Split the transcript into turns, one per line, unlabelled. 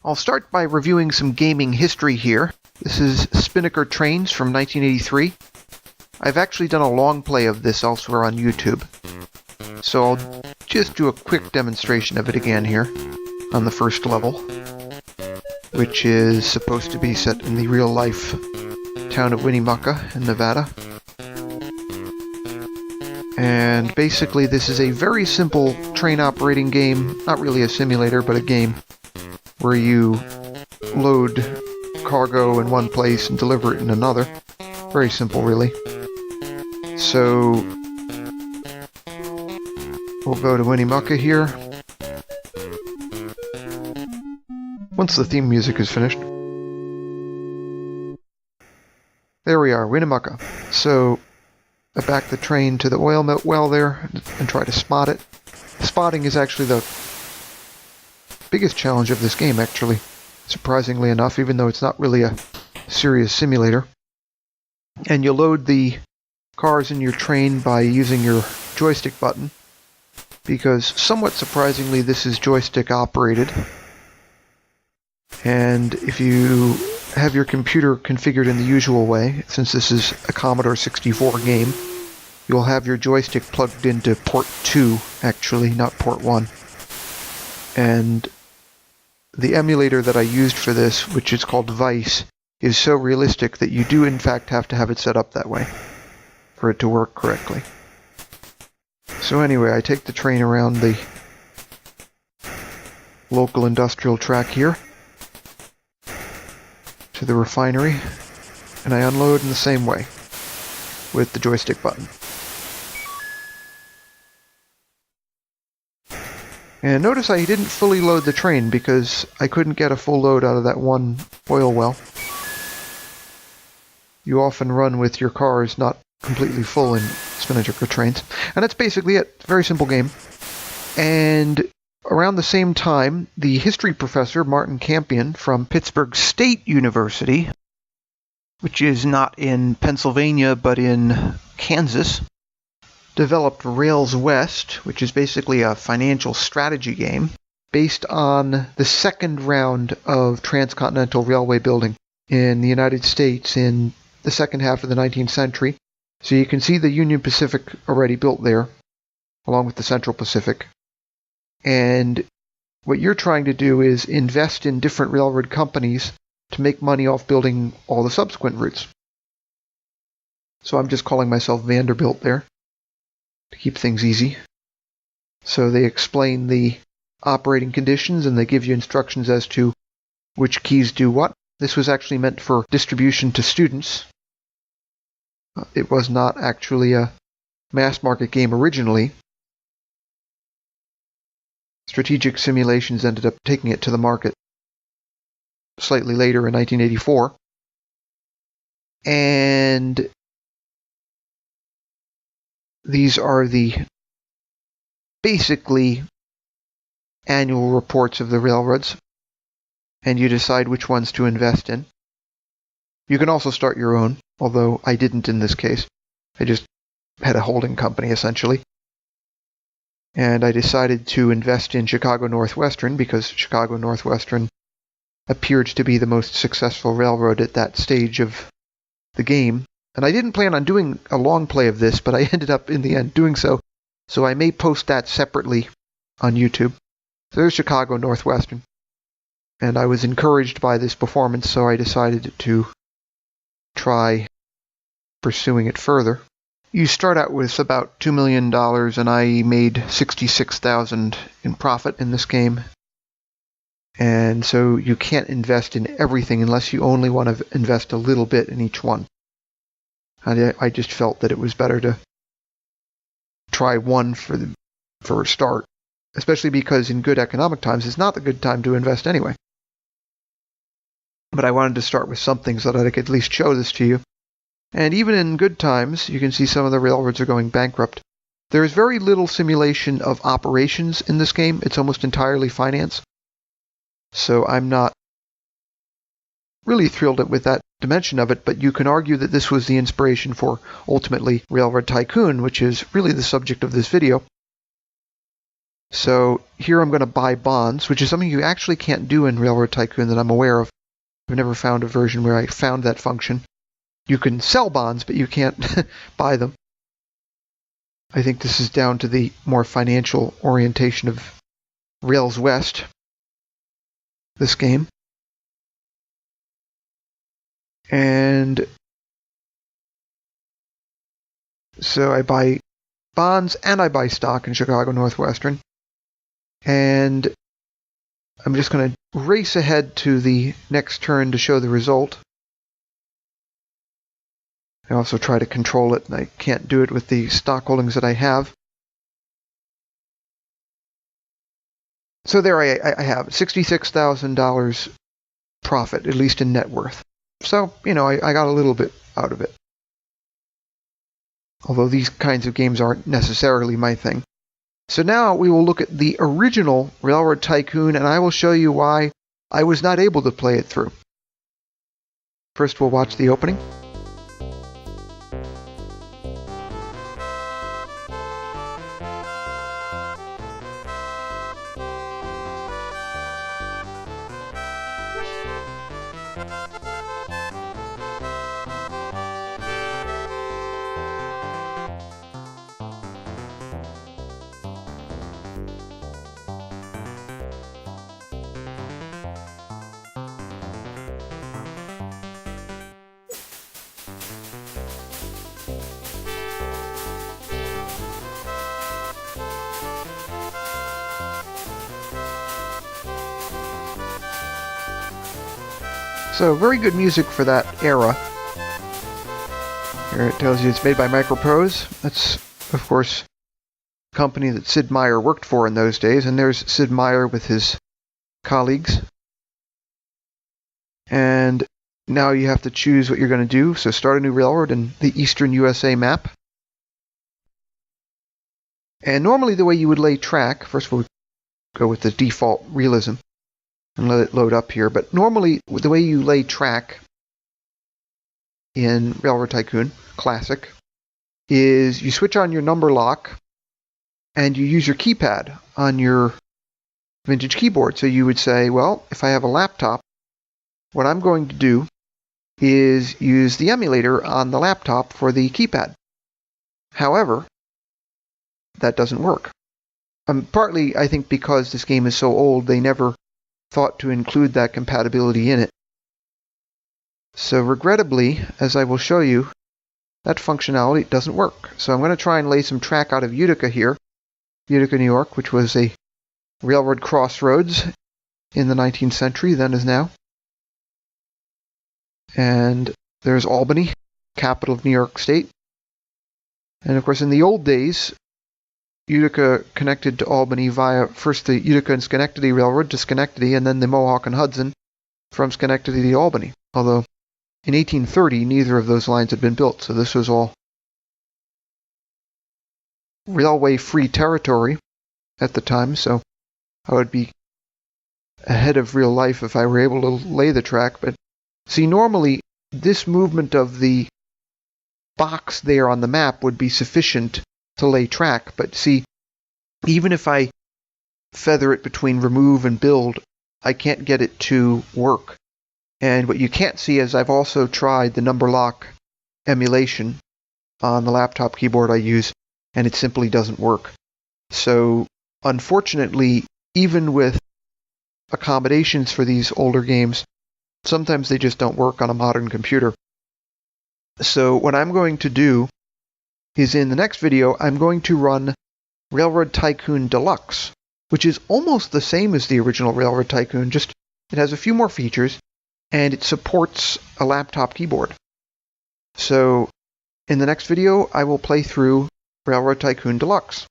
I'll start by reviewing some gaming history here. This is Spinnaker Trains from 1983. I've actually done a long play of this elsewhere on YouTube, so I'll just do a quick demonstration of it again here on the first level, which is supposed to be set in the real-life town of Winnemucca in Nevada. And basically this is a very simple train operating game, not really a simulator, but a game where you load cargo in one place and deliver it in another. Very simple, really. So we'll go to Winnemucca here. Once the theme music is finished. There we are, Winnemucca. So I back the train to the oil well there and try to spot it. Spotting is actually the biggest challenge of this game, actually, surprisingly enough, even though it's not really a serious simulator. And you load the cars in your train by using your joystick button, because somewhat surprisingly this is joystick operated. And if you have your computer configured in the usual way, since this is a Commodore 64 game, you'll have your joystick plugged into port 2, actually, not port 1. And the emulator that I used for this, which is called Vice, is so realistic that you do in fact have to have it set up that way for it to work correctly. So anyway, I take the train around the local industrial track here to the refinery, and I unload in the same way with the joystick button. And notice I didn't fully load the train because I couldn't get a full load out of that one oil well. You often run with your cars not completely full in Spinnaker trains. And that's basically it. It's a very simple game. And around the same time, the history professor, Martin Campion, from Pittsburgh State University, which is not in Pennsylvania but in Kansas, developed Rails West, which is basically a financial strategy game based on the second round of transcontinental railway building in the United States in the second half of the 19th century. So you can see the Union Pacific already built there, along with the Central Pacific. And what you're trying to do is invest in different railroad companies to make money off building all the subsequent routes. So I'm just calling myself Vanderbilt there to keep things easy. So they explain the operating conditions and they give you instructions as to which keys do what. This was actually meant for distribution to students. It was not actually a mass market game originally. Strategic Simulations ended up taking it to the market slightly later in 1984. And these are the basically annual reports of the railroads, and you decide which ones to invest in. You can also start your own, although I didn't in this case. I just had a holding company, essentially. And I decided to invest in Chicago Northwestern because Chicago Northwestern appeared to be the most successful railroad at that stage of the game. And I didn't plan on doing a long play of this, but I ended up in the end doing so. So I may post that separately on YouTube. So there's Chicago Northwestern. And I was encouraged by this performance, so I decided to try pursuing it further. You start out with about $2 million, and I made $66,000 in profit in this game. And so you can't invest in everything unless you only want to invest a little bit in each one. I just felt that it was better to try one for a start, especially because in good economic times, it's not the good time to invest anyway. But I wanted to start with something so that I could at least show this to you. And even in good times, you can see some of the railroads are going bankrupt. There is very little simulation of operations in this game. It's almost entirely finance. So I'm not really thrilled with that dimension of it, but you can argue that this was the inspiration for, ultimately, Railroad Tycoon, which is really the subject of this video. So here I'm going to buy bonds, which is something you actually can't do in Railroad Tycoon that I'm aware of. I've never found a version where I found that function. You can sell bonds, but you can't buy them. I think this is down to the more financial orientation of Rails West, this game. And so I buy bonds and I buy stock in Chicago Northwestern. And I'm just going to race ahead to the next turn to show the result. I also try to control it, and I can't do it with the stock holdings that I have. So there I have $66,000 profit, at least in net worth. So, I got a little bit out of it. Although these kinds of games aren't necessarily my thing. So now we will look at the original Railroad Tycoon, and I will show you why I was not able to play it through. First, we'll watch the opening. So, very good music for that era. Here it tells you it's made by Microprose. That's, of course, a company that Sid Meier worked for in those days. And there's Sid Meier with his colleagues. And now you have to choose what you're going to do. So start a new railroad in the Eastern USA map. And normally the way you would lay track, first we'll go with the default realism and let it load up here. But normally, the way you lay track in Railroad Tycoon Classic is you switch on your number lock and you use your keypad on your vintage keyboard. So you would say, well, if I have a laptop, what I'm going to do is use the emulator on the laptop for the keypad. However, that doesn't work. Partly, I think, because this game is so old, they never thought to include that compatibility in it. So regrettably, as I will show you, that functionality doesn't work. So I'm going to try and lay some track out of Utica here, Utica, New York, which was a railroad crossroads in the 19th century, then as now. And there's Albany, capital of New York State. And of course, in the old days, Utica connected to Albany via first the Utica and Schenectady Railroad to Schenectady, and then the Mohawk and Hudson from Schenectady to Albany. Although in 1830, neither of those lines had been built, so this was all railway-free territory at the time, so I would be ahead of real life if I were able to lay the track. But see, normally this movement of the box there on the map would be sufficient to lay track, but see, even if I feather it between remove and build, I can't get it to work. And what you can't see is I've also tried the number lock emulation on the laptop keyboard I use, and it simply doesn't work. So unfortunately, even with accommodations for these older games, sometimes they just don't work on a modern computer. So what I'm going to do is in the next video, I'm going to run Railroad Tycoon Deluxe, which is almost the same as the original Railroad Tycoon, just it has a few more features, and it supports a laptop keyboard. So in the next video, I will play through Railroad Tycoon Deluxe.